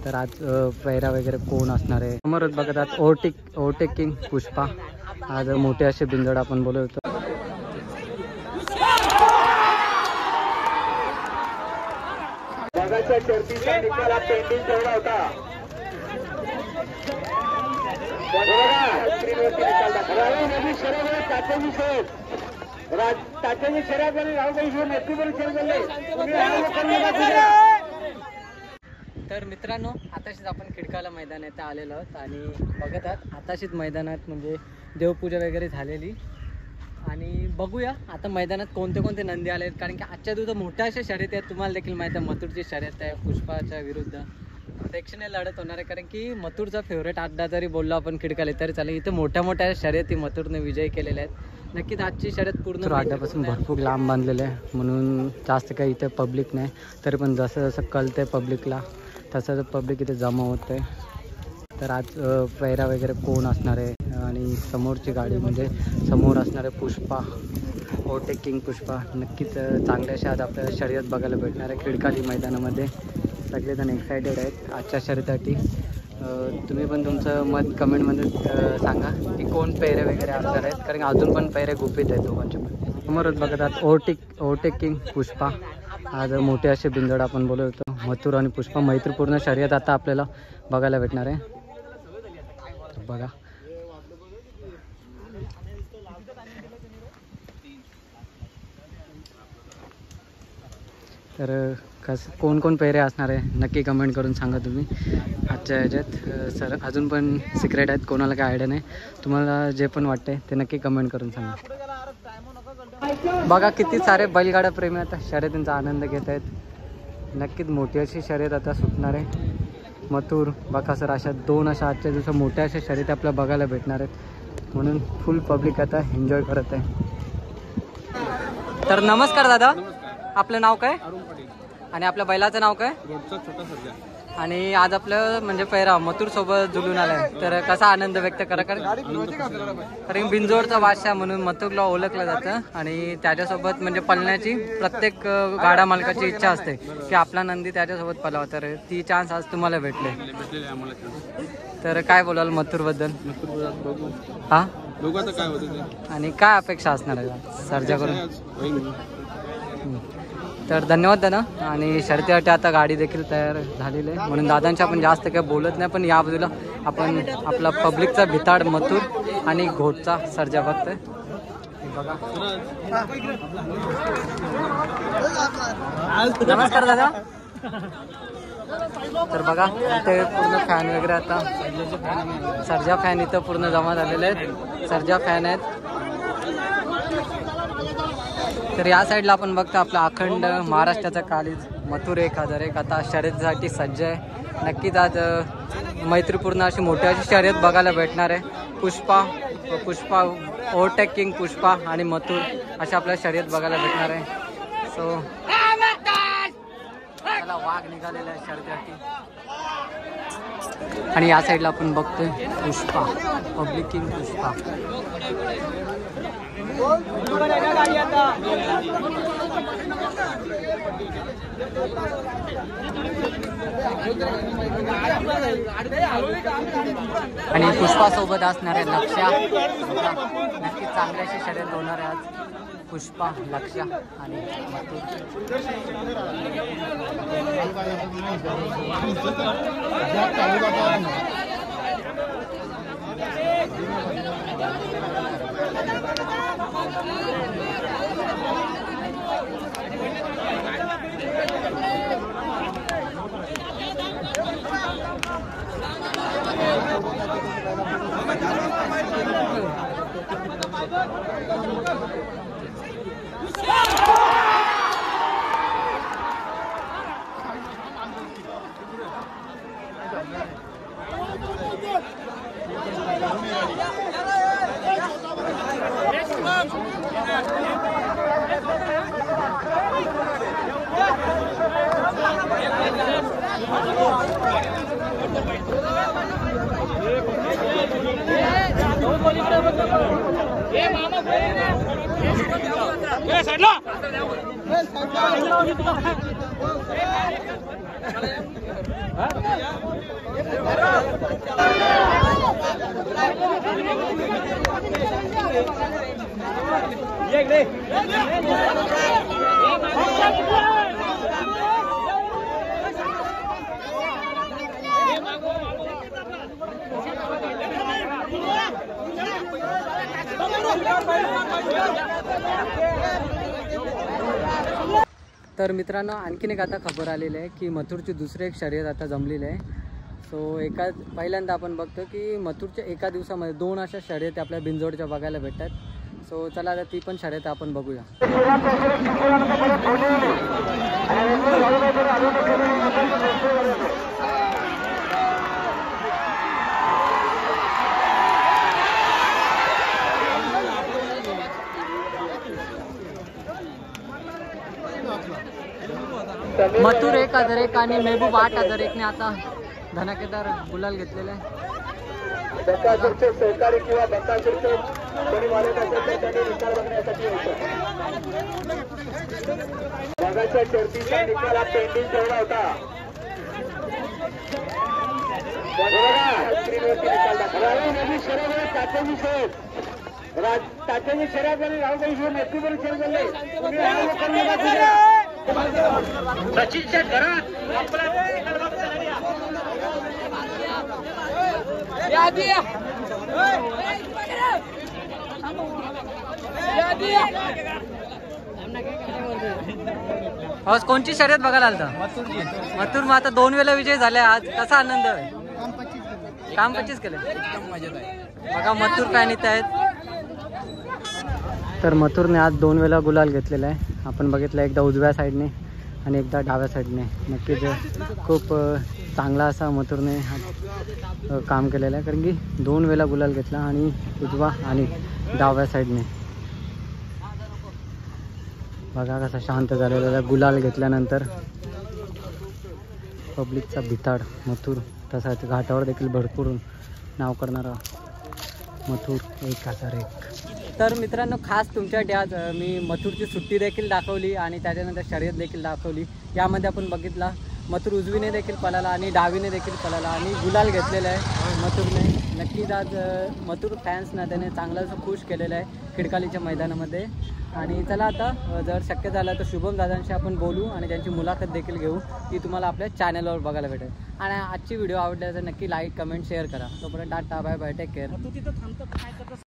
तर आज पैरा वगैरे कोण असणार आहे समोरच बघत आहात. ओव्हरटेकिंग पुष्पा. आज मोठे असे बिंजोड आपण बोलवतो. बघाच्या शर्तीचा निकाल हा पेंडिंग ठेवला होता. स्क्रीनवरती निकाल दाखवा. तात्याची शर्यत झाली. राहुबाई नेतृत्व शर्यत झाले. तर मित्रांनो, आताशीच आपण खिडकाला मैदान येथे आलेलो आहोत आणि बघत आहात आताशीच मैदानात म्हणजे देवपूजा वगैरे झालेली. आणि बघूया आता मैदानात कोणते कोणते नंदी आले आहेत, कारण की आजच्या दिवसात मोठ्या अशा शर्यती आहेत. तुम्हाला देखील माहीत आहे मथुरची शर्यत आहे पुष्पाच्या विरुद्ध. प्रेक्षणीय लढत होणार आहे, कारण की मथुरचा फेवरेट अड्डा जरी बोललो आपण खिडकाला तरी चालेल. इथे मोठ्या मोठ्या शर्यती मथुरने विजय केलेले आहेत. नक्कीच आजची शर्यत पूर्ण अड्ड्यापासून भरपूर लांब बांधलेले आहे, म्हणून जास्त काही इथे पब्लिक नाही. तरी पण जसं जसं कळतं पब्लिकला तसं पब्लिक इथे जमा होतं आहे. तर आज पैरा वगैरे कोण असणार आहे आणि समोरची गाडी म्हणजे समोर असणारे पुष्पा, ओव्हरटेकिंग पुष्पा. नक्कीच चांगल्याशा आज आपल्याला शर्यत बघायला भेटणार आहे खिडकाली मैदानामध्ये. सगळेजण एक्सायटेड आहेत आजच्या शर्यतीसाठी. तुम्ही पण तुमचं मत कमेंटमध्ये सांगा की कोण पैरे वगैरे असणार आहेत, कारण अजून पण पैरे गुपित आहेत दोघांचे पण. समोरच बघत आहात ओव्हरटेकिंग पुष्पा. आज मोठे असे बिंजोड आपण बोलवतो. मथुर आणि पुष्पा मैत्रीपूर्ण शर्यत आता आपल्याला बघायला भेटणार आहे. बघा तर कोण कोण पैरे असणार आहे नक्की कमेंट करून सांगा तुम्ही आजच्या ह्याच्यात. सर अजून पण सिक्रेट आहेत, कोणाला काय आयडिया नाही. तुम्हाला जे पण वाटते ते नक्की कमेंट करून सांगा. बघा किती सारे बैलगाडा प्रेमी आता शर्यतींचा आनंद घेत आहेत. नक्कीच मोठी अशी शर्यत आता सुटणार आहे. मथुर बकासूर अशा दोन अशा आजच्या दिवसात मोठ्या अशा शर्यती आपल्याला बघायला भेटणार आहेत, म्हणून फुल पब्लिक आता एन्जॉय करत आहे. तर नमस्कार दादा, आपलं नाव काय आणि आपल्या बैलाचं नाव काय? आणि आज आपलं म्हणजे पैरा मथुर सोबत जुलून आलाय, तर कसा आनंद व्यक्त करा? कारण बिंजोडचा बादशाह म्हणून मथुरला ओळखलं जातं आणि त्याच्यासोबत म्हणजे पळण्याची प्रत्येक गाडा मालकाची इच्छा असते की आपला नंदी त्याच्यासोबत पळावा. तर ती चान्स आज तुम्हाला भेटले, तर काय बोलाल मथुर बद्दल? हा आणि काय अपेक्षा असणार आहे सर्जाकडून? तर धन्यवाद दादा. आणि शर्यतीसाठी आता गाडी देखील तयार झालेली आहे, म्हणून दादांच्या आपण जास्त काही बोलत नाही. पण या बाजूला आपण आपला पब्लिकचा भिताड मथुर आणि घोटचा सर्जा बघतोय. बघा नमस्कार दादा. तर बघा इथे पूर्ण फॅन वगैरे आता सर्जा फॅन इथं पूर्ण जमा झालेले आहेत. सर्जा फॅन आहेत. तर या साईडला आपण बघतो आपला अखंड महाराष्ट्राचा कालीज मथुर 1001 आता शर्यतीसाठी सज्ज आहे. नक्कीच आज मैत्रीपूर्ण अशी मोठी अशी शर्यत बघायला भेटणार आहे. पुष्पा ओव्हरटेकिंग पुष्पा आणि मथुर अशा आपल्याला शर्यत बघायला भेटणार आहे. सो त्याला वाघ निघालेला आहे शर्यतीसाठी. आणि या साईडला आपण बघतोय पुष्पा ओव्हरटेकिंग पुष्पा. आणि पुष्पा सोबत असणारे लक्ष्या. नक्की चांगल्याशी शर्यत होणार आहे आज. पुष्पा, लक्ष्या आणि तर मित्रांनो आणखीन एक आता खबर आलेली आहे की मथुरची दुसरी एक शर्यत आता जमलेली आहे. सो पहिल्यांदा आपण बघतो की मथुरच्या एका दिवसामध्ये 2 अशा शर्यती आपल्या बिंजोडच्या बघायला भेटतात. सो चला आता ती पण शर्यत आपण बघूया. मथुर 1001 आणि मेहबूब 8001 ने आता धनाकेदार गुलाल घेतलेला आहे. बकासूरचे सहकारी किंवा बकासूरचे कोणी मारत असेल तर त्यांनी निकाल बघण्यासाठी होतं. मगाच्या शर्तीचा निकाल हा पेंडिंग ठेवला होता. स्क्रीनवरती निकाल दाखवा. तात्याची शर्यत झाली. राहुल शिव मैत्रीपूर्ण शर्यत झाली. सचिनच्या घरात आज कोणची शर्यत बघायला आलता? मथुर. मग आता 2 वेळा विजय झाले. आज कसा आनंद आहे? काम 25 केलं. बघा मथुर फॅन इथे आहेत. तर मथुरने आज 2 वेळा गुलाल घेतलेला आहे. आपण बघितलं एकदा उजव्या साईडने आणि एकदा डाव्या साईडने. नक्कीच खूप चांगला असा मथुरने काम केलेलं आहे, कारण की 2 वेळा गुलाल घेतला आणि उजवा आणि डाव्या साईडने. बघा कसा शांत झालेला गुलाल घेतल्यानंतर. पब्लिकचा भिताड मथुर. तसाच घाटावर देखील भरपूर नाव करणारा मथुर 1001. तर मित्रांनो खास तुमच्यासाठी आज मी मथुरची सुट्टी देखील दाखवली आणि त्याच्यानंतर शर्यत देखील दाखवली. यामध्ये आपण बघितला मथुर उजवीने देखील पळाला आणि डावीने देखील पळाला आणि गुलाल घेतलेला आहे मथुरने. नक्कीच आज मथुर फॅन्सना त्याने चांगलं असं खुश केलेलं आहे खिडकालीच्या मैदानामध्ये. आणि चला आता जर शक्य झालं तर शुभम दादांशी आपण बोलू आणि त्यांची मुलाखत देखील घेऊ. ती तुम्हाला आपल्या चॅनलवर बघायला भेटेल. आणि आजची व्हिडिओ आवडली तर नक्की लाईक कमेंट शेअर करा. तोपर्यंत tata bye bye take care.